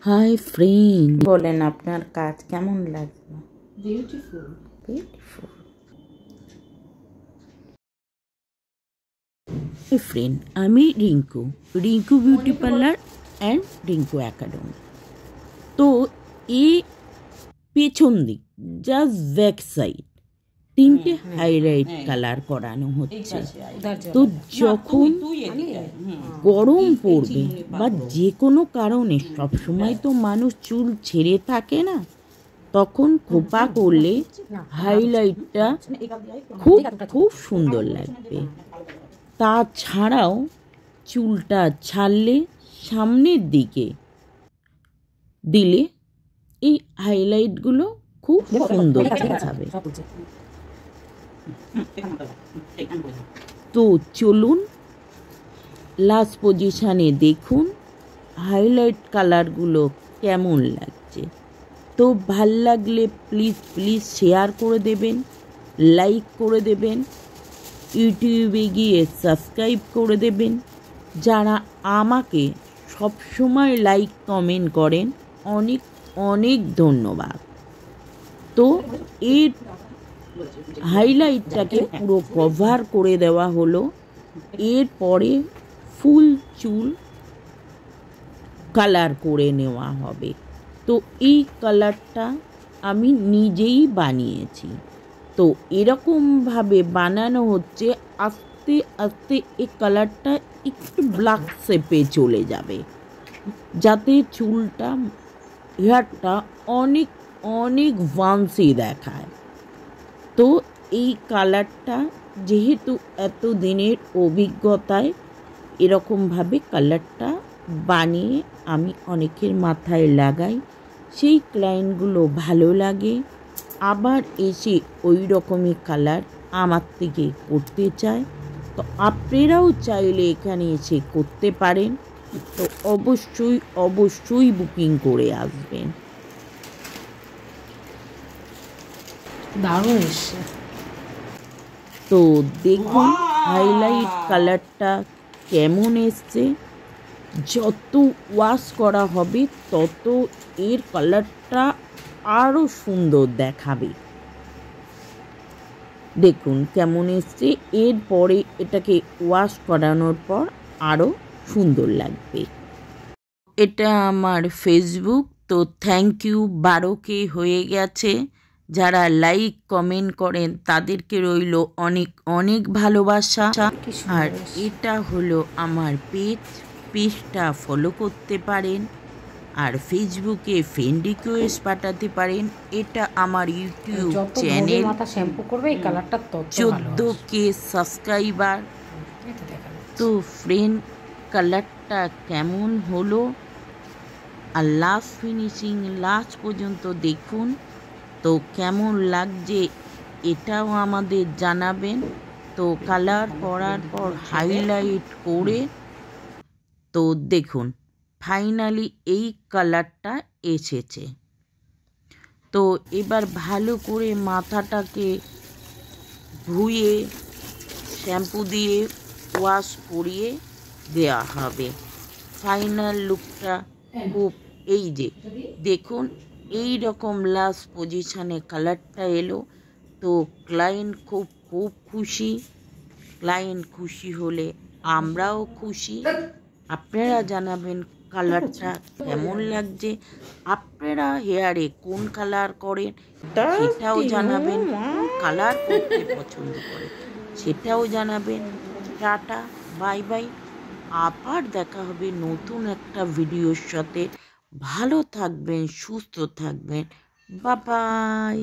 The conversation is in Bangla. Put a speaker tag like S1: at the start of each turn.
S1: হাই ফ্রেন্ড, বলেন আপনার কাজ কেমন লাগলো?
S2: বিউটিফুল।
S1: বিউটিফুল। হাই ফ্রেন্ড, আমি Rinku beauty parlour and Rinku academy. তো এই পেছন দিক জাস্ট ব্যাক সাইড তিনটে হাইলাইট কালার করানো হচ্ছে। তো যখন গরম পড়বে বা যে কোনো কারণে সবসময় তো মানুষ চুল ছেড়ে থাকে না, তখন খোপা করলে হাইলাইটটা খুব খুব সুন্দর লাগবে। তাছাড়াও চুলটা ছাড়লে সামনের দিকে দিলে এই হাইলাইটগুলো খুব সুন্দর দেখাবে। তো চলুন লাস্ট পজিশানে দেখুন হাইলাইট কালারগুলো কেমন লাগছে। তো ভাল লাগলে প্লিজ শেয়ার করে দেবেন, লাইক করে দেবেন, ইউটিউবে গিয়ে সাবস্ক্রাইব করে দেবেন। যারা আমাকে সবসময় লাইক কমেন্ট করেন অনেক অনেক ধন্যবাদ। তো এর হাইলাইটটাকে পুরো কভার করে দেওয়া হলো। এরপরে ফুল চুল কালার করে নেওয়া হবে। তো এই কালারটা আমি নিজেই বানিয়েছি। তো এরকমভাবে বানানো হচ্ছে, আস্তে আস্তে এই কালারটা একটু ব্ল্যাক শেপে চলে যাবে, যাতে চুলটা হেয়ারটা অনেক অনেক ভান্সি দেখায়। তো এই কালারটা যেহেতু এত দিনের অভিজ্ঞতায় এরকমভাবে কালারটা বানিয়ে আমি অনেকের মাথায় লাগাই, সেই ক্লায়েন্টগুলো ভালো লাগে, আবার এসে ওই রকমই কালার আমার থেকে করতে চায়। তো আপনারাও চাইলে এখানে এসে করতে পারেন। তো অবশ্যই বুকিং করে আসবেন।
S2: দারুণ এসছে।
S1: তো দেখুন হাইলাইট কালারটা কেমন এসছে। যত ওয়াশ করা হবে তত এর কালারটা আরও সুন্দর দেখাবে। দেখুন কেমন এসছে। এরপরে এটাকে ওয়াশ করানোর পর আরও সুন্দর লাগবে। এটা আমার ফেসবুক। তো থ্যাংক ইউ, 12K হয়ে গেছে। যারা লাইক কমেন্ট করেন তাদেরকে রইল অনেক অনেক ভালোবাসা। আর এটা হলো আমার পেজটা ফলো করতে পারেন, আর ফেসবুকে ফ্রেন্ড রিকোয়েস্ট পাঠাতে পারেন। এটা আমার ইউটিউব চ্যানেল, 14K সাবস্ক্রাইবার। তো ফ্রেন্ড, কালারটা কেমন হলো আর লাস্ট ফিনিশিং লাস্ট পর্যন্ত দেখুন। তো কেমন লাগছে এটাও আমাদের জানাবেন। তো কালার করার পর হাইলাইট করে তো দেখুন ফাইনালি এই কালারটা এসেছে। তো এবার ভালো করে মাথাটাকে ধুয়ে শ্যাম্পু দিয়ে ওয়াশ করিয়ে দেওয়া হবে। ফাইনাল লুকটা খুব, এই যে দেখুন এই রকম লাস্ট পজিশানে কালারটা এলো। তো ক্লায়েন্ট খুব খুশি। ক্লায়েন্ট খুশি হলে আমরাও খুশি। আপনারা জানাবেন কালারটা কেমন লাগছে, আপনারা হেয়ারে কোন কালার করেন সেটাও জানাবেন, কোন কালার করতে পছন্দ করেন সেটাও জানাবেন। Tata, bye bye. আবার দেখা হবে নতুন একটা ভিডিওর সাথে। ভালো থাকবেন, সুস্থ থাকবেন। Bye bye.